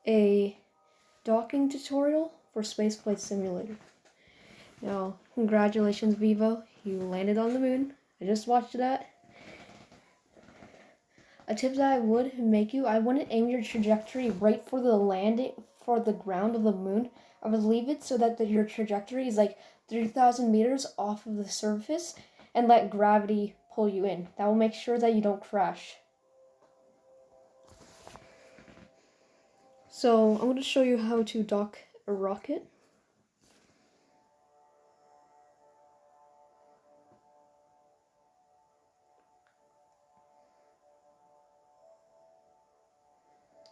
a docking tutorial for Spaceflight Simulator. Now, congratulations, Vivo. You landed on the moon. I just watched that. A tip that I would make you, I wouldn't aim your trajectory right for the landing, for the ground of the moon. I would leave it so that your trajectory is like 3,000 meters off of the surface and let gravity pull you in. That will make sure that you don't crash. So I'm going to show you how to dock a rocket.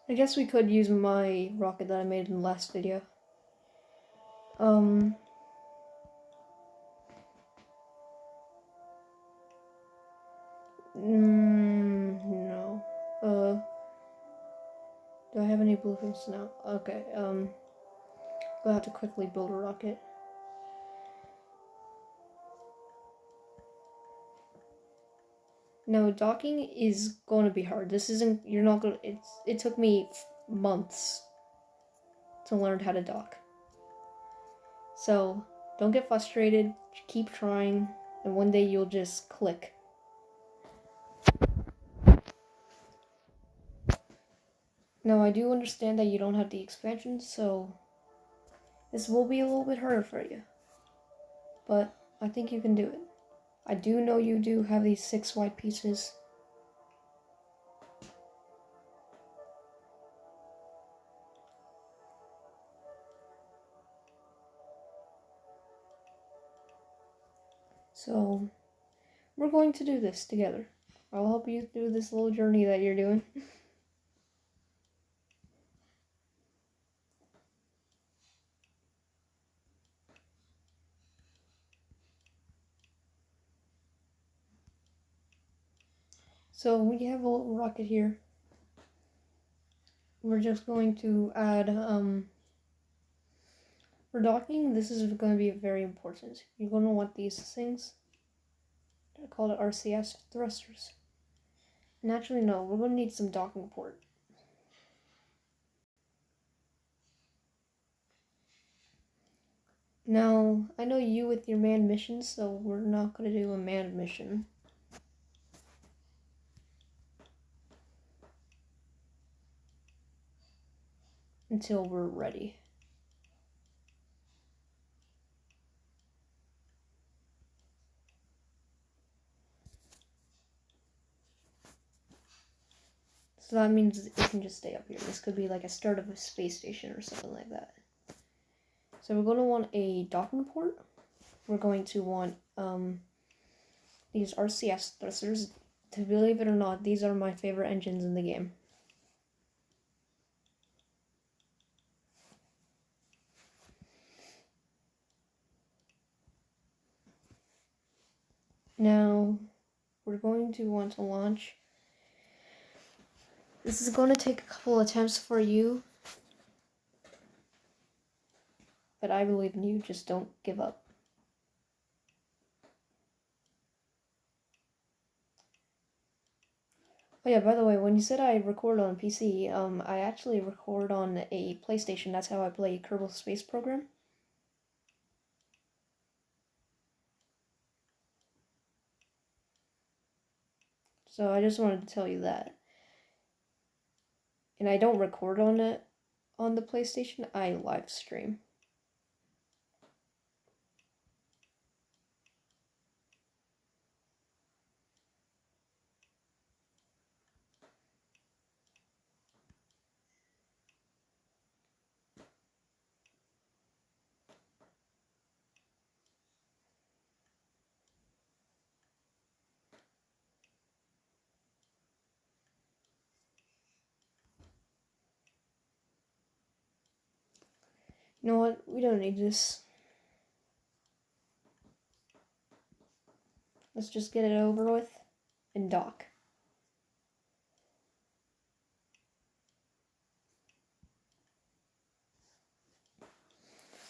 I guess we could use my rocket that I made in the last video. No. Do I have any blueprints now? Okay, we'll have to quickly build a rocket. No, docking is going to be hard. This isn't, you're not going to, it took me months to learn how to dock. So, don't get frustrated, keep trying, and one day you'll just click. Now, I do understand that you don't have the expansion, so this will be a little bit harder for you. But I think you can do it. I do know you do have these 6 white pieces. So, we're going to do this together. I'll help you through this little journey that you're doing. So we have a little rocket here. We're just going to add, for docking, this is going to be very important. You're going to want these things. They're called RCS thrusters. And actually, no, we're going to need some docking port. Now, I know you with your manned missions, so we're not going to do a manned mission. Until we're ready. So that means it can just stay up here. This could be like a start of a space station or something like that. So we're going to want a docking port. We're going to want these RCS thrusters. To believe it or not, these are my favorite engines in the game. Now, we're going to want to launch. This is going to take a couple attempts for you, but I believe in you. Just don't give up. Oh yeah, by the way, when you said I record on PC, I actually record on a PlayStation. That's how I play Kerbal Space Program. So I just wanted to tell you that. And I don't record on it on the PlayStation, I live stream. You know what? We don't need this. Let's just get it over with and dock.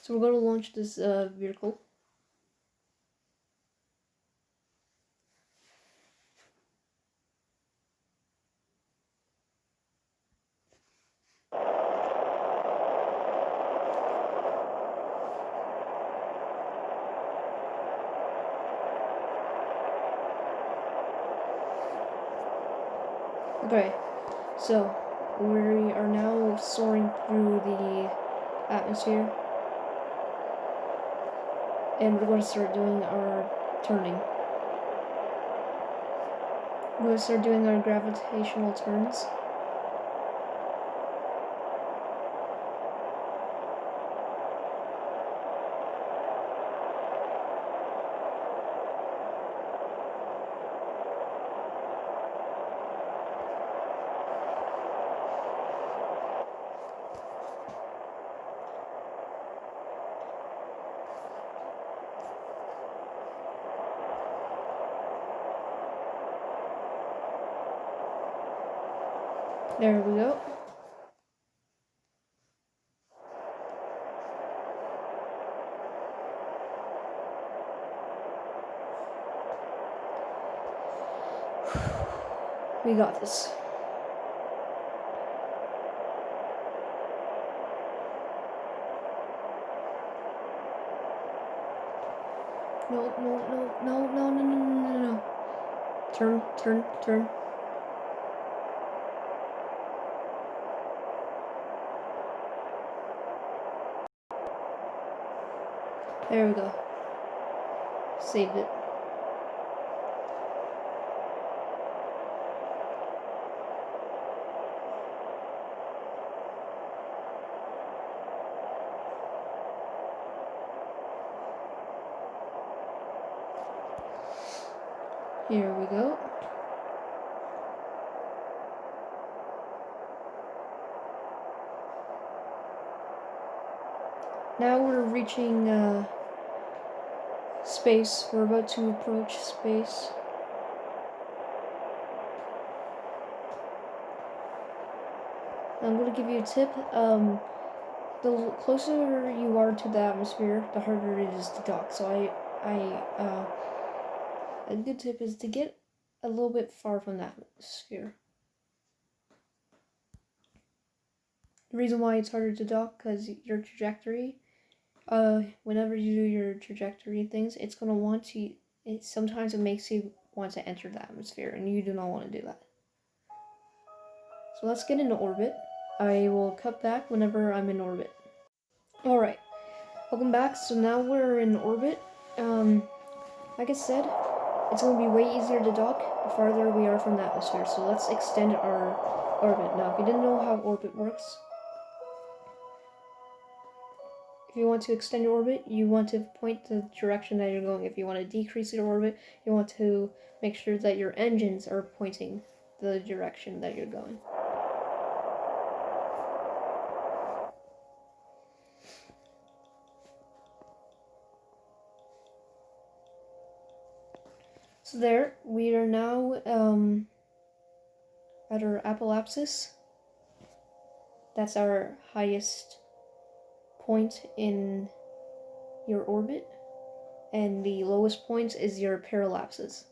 So we're going to launch this vehicle. Okay, so we are now soaring through the atmosphere, and we're going to start doing our turning. We're going to start doing our gravitational turns. There we go. We got this. No. Turn. There we go. Saved it. Here we go. Now we're reaching space. We're about to approach space. I'm going to give you a tip. The closer you are to the atmosphere, the harder it is to dock. So a good tip is to get a little bit far from the atmosphere. The reason why it's harder to dock, because your trajectory, whenever you do your trajectory things, it's going to want to, sometimes it makes you want to enter the atmosphere, and you do not want to do that. So let's get into orbit. I will cut back whenever I'm in orbit. Alright, welcome back. So now we're in orbit. Like I said, it's going to be way easier to dock the farther we are from the atmosphere. So let's extend our orbit. Now, if you didn't know how orbit works, if you want to extend your orbit, you want to point the direction that you're going. If you want to decrease your orbit, you want to make sure that your engines are pointing the direction that you're going. So there, we are now at our apoapsis. That's our highest point in your orbit, and the lowest point is your parallaxes.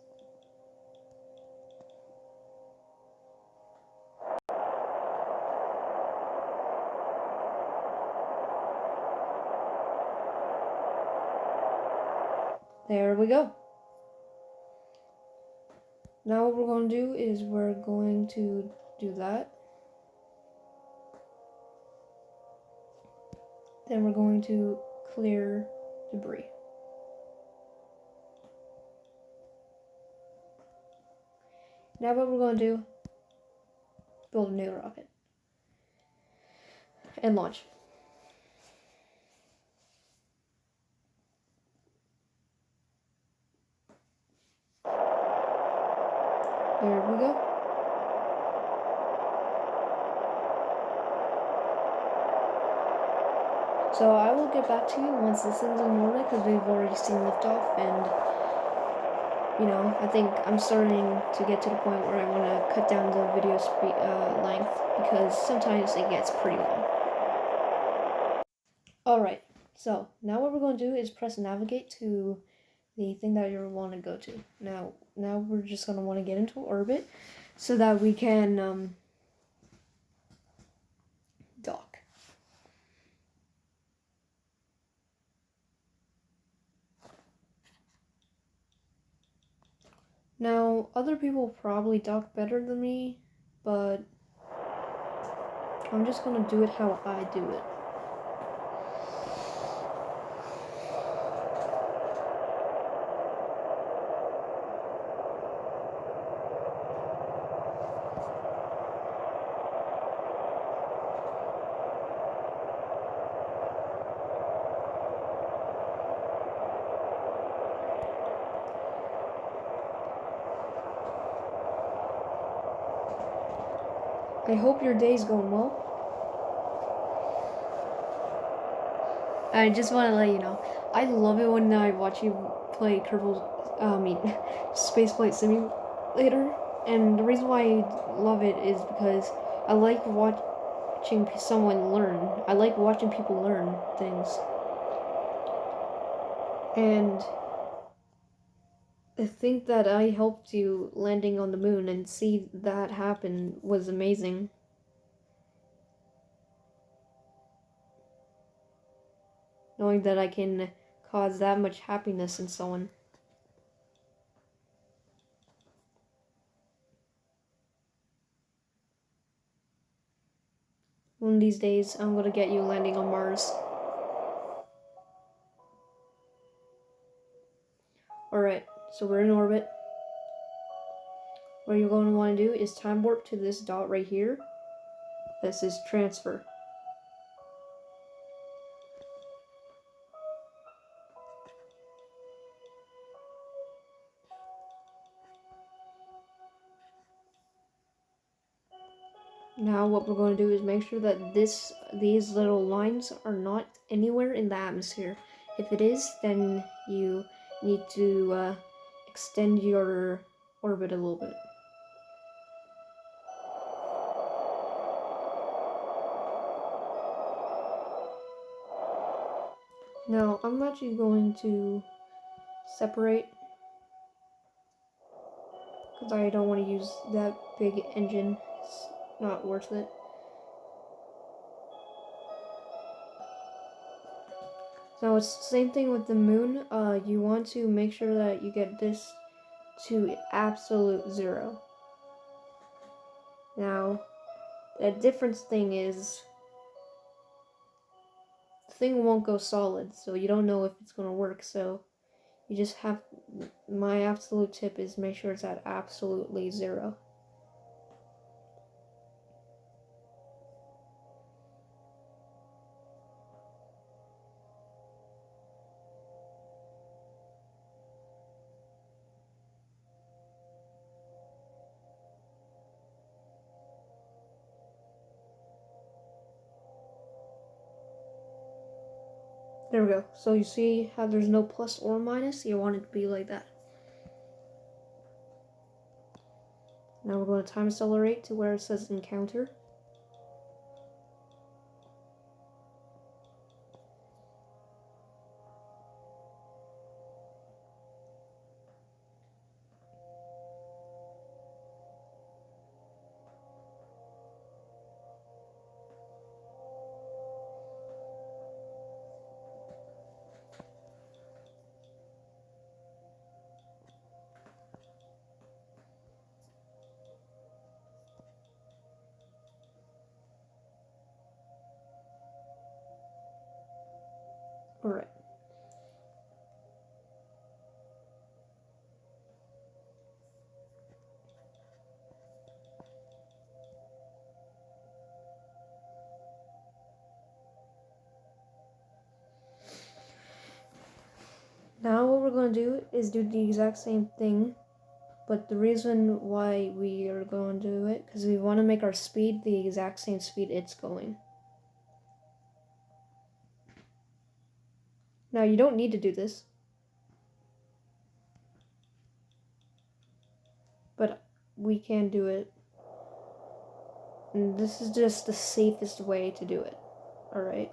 There we go. Now what we're going to do is we're going to do that. Then we're going to clear debris. Now what we're going to do, build a new rocket and launch. There we go. So I will get back to you once this thing's in orbit, because we've already seen liftoff, and you know, I think I'm starting to get to the point where I want to cut down the video length, because sometimes it gets pretty long. Alright, so now what we're going to do is press navigate to the thing that you want to go to. Now we're just going to want to get into orbit so that we can dock. Now, other people probably dock better than me, but I'm just gonna do it how I do it. I hope your day's going well. I just want to let you know, I love it when I watch you play Spaceflight Simulator, and the reason why I love it is because I like watching someone learn. I like watching people learn things. And I think that I helped you landing on the moon, and see that happen was amazing. Knowing that I can cause that much happiness in someone. One of these days, I'm gonna get you landing on Mars. Alright, so we're in orbit. What you're going to want to do is time warp to this dot right here. This is transfer. Now what we're going to do is make sure that these little lines are not anywhere in the atmosphere. If it is, then you need to extend your orbit a little bit. Now I'm actually going to separate because I don't want to use that big engine. It's not worth it. So it's the same thing with the moon. You want to make sure that you get this to absolute 0. Now, the difference thing is, the thing won't go solid, so you don't know if it's going to work, so you just have, my absolute tip is make sure it's at absolutely 0. There we go. So you see how there's no plus or minus? You want it to be like that. Now we're going to time accelerate to where it says encounter. Alright. Now what we're going to do is do the exact same thing, but the reason why we are going to do it, because we want to make our speed the exact same speed it's going. Now you don't need to do this, but we can do it. And this is just the safest way to do it, alright?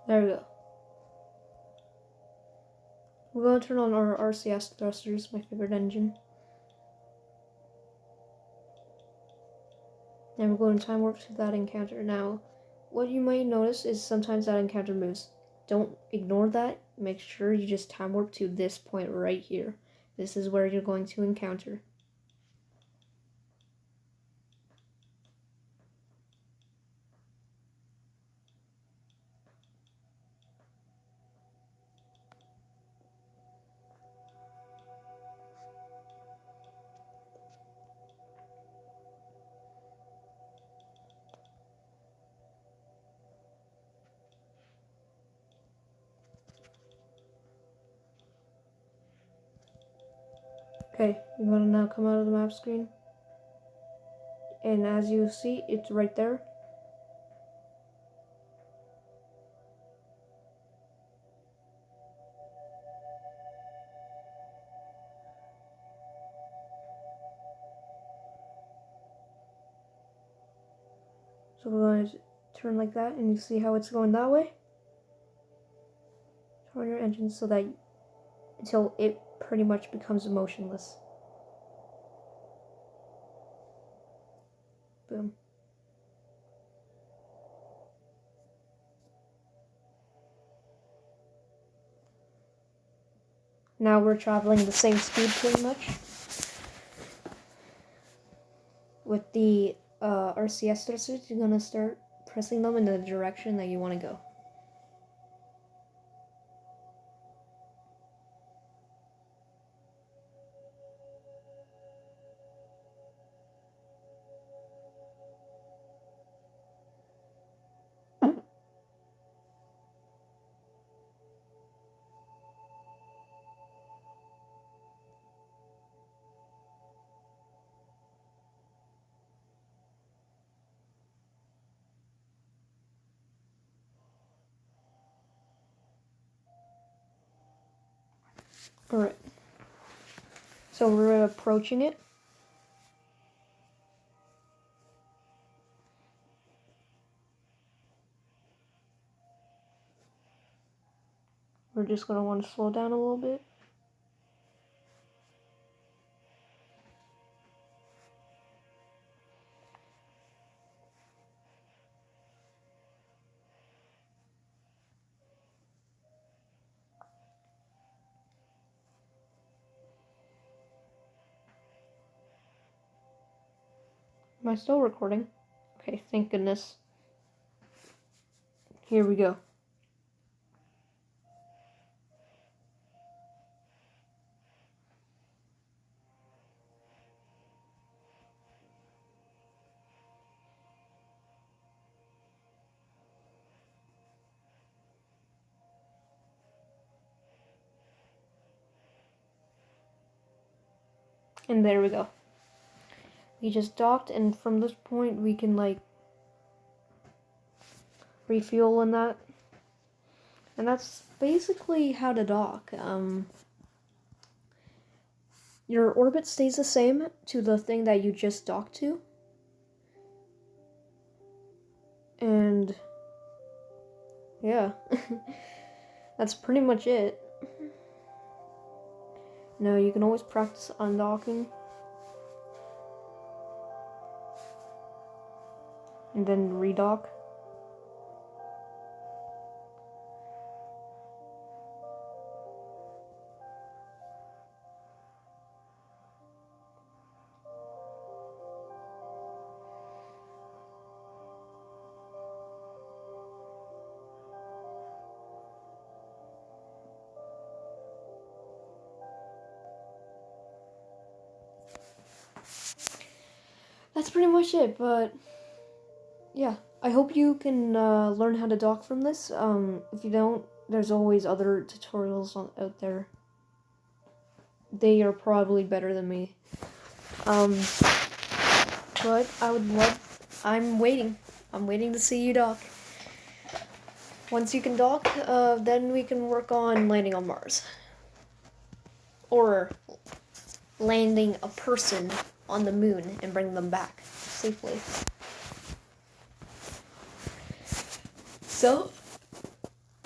There we go. We're going to turn on our RCS thrusters, my favorite engine. And we're going to time warp to that encounter. Now, what you might notice is sometimes that encounter moves. Don't ignore that. Make sure you just time warp to this point right here. This is where you're going to encounter. Okay, you're gonna now come out of the map screen. And as you see, it's right there. So we're going to turn like that, and you see how it's going that way? Turn your engine so that until it pretty much becomes motionless. Boom. Now we're traveling the same speed pretty much. With the RCS thrusters, you're gonna start pressing them in the direction that you want to go. Alright. So we're approaching it. We're just going to want to slow down a little bit. Am I still recording? Okay, thank goodness. Here we go. And there we go. We just docked, and from this point we can like refuel and that. And that's basically how to dock. Your orbit stays the same to the thing that you just docked to. And yeah, that's pretty much it. Now you can always practice undocking. And then redock. That's pretty much it, but yeah. I hope you can learn how to dock from this. If you don't, there's always other tutorials out there. They are probably better than me. But I'm waiting to see you dock. Once you can dock, then we can work on landing on Mars. Or landing a person on the moon and bring them back safely. So,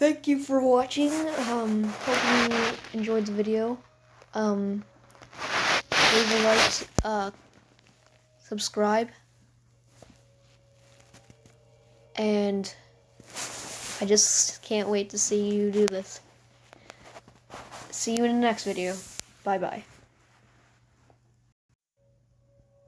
thank you for watching. Hope you enjoyed the video. Leave a like, subscribe, and I just can't wait to see you do this. See you in the next video. Bye bye.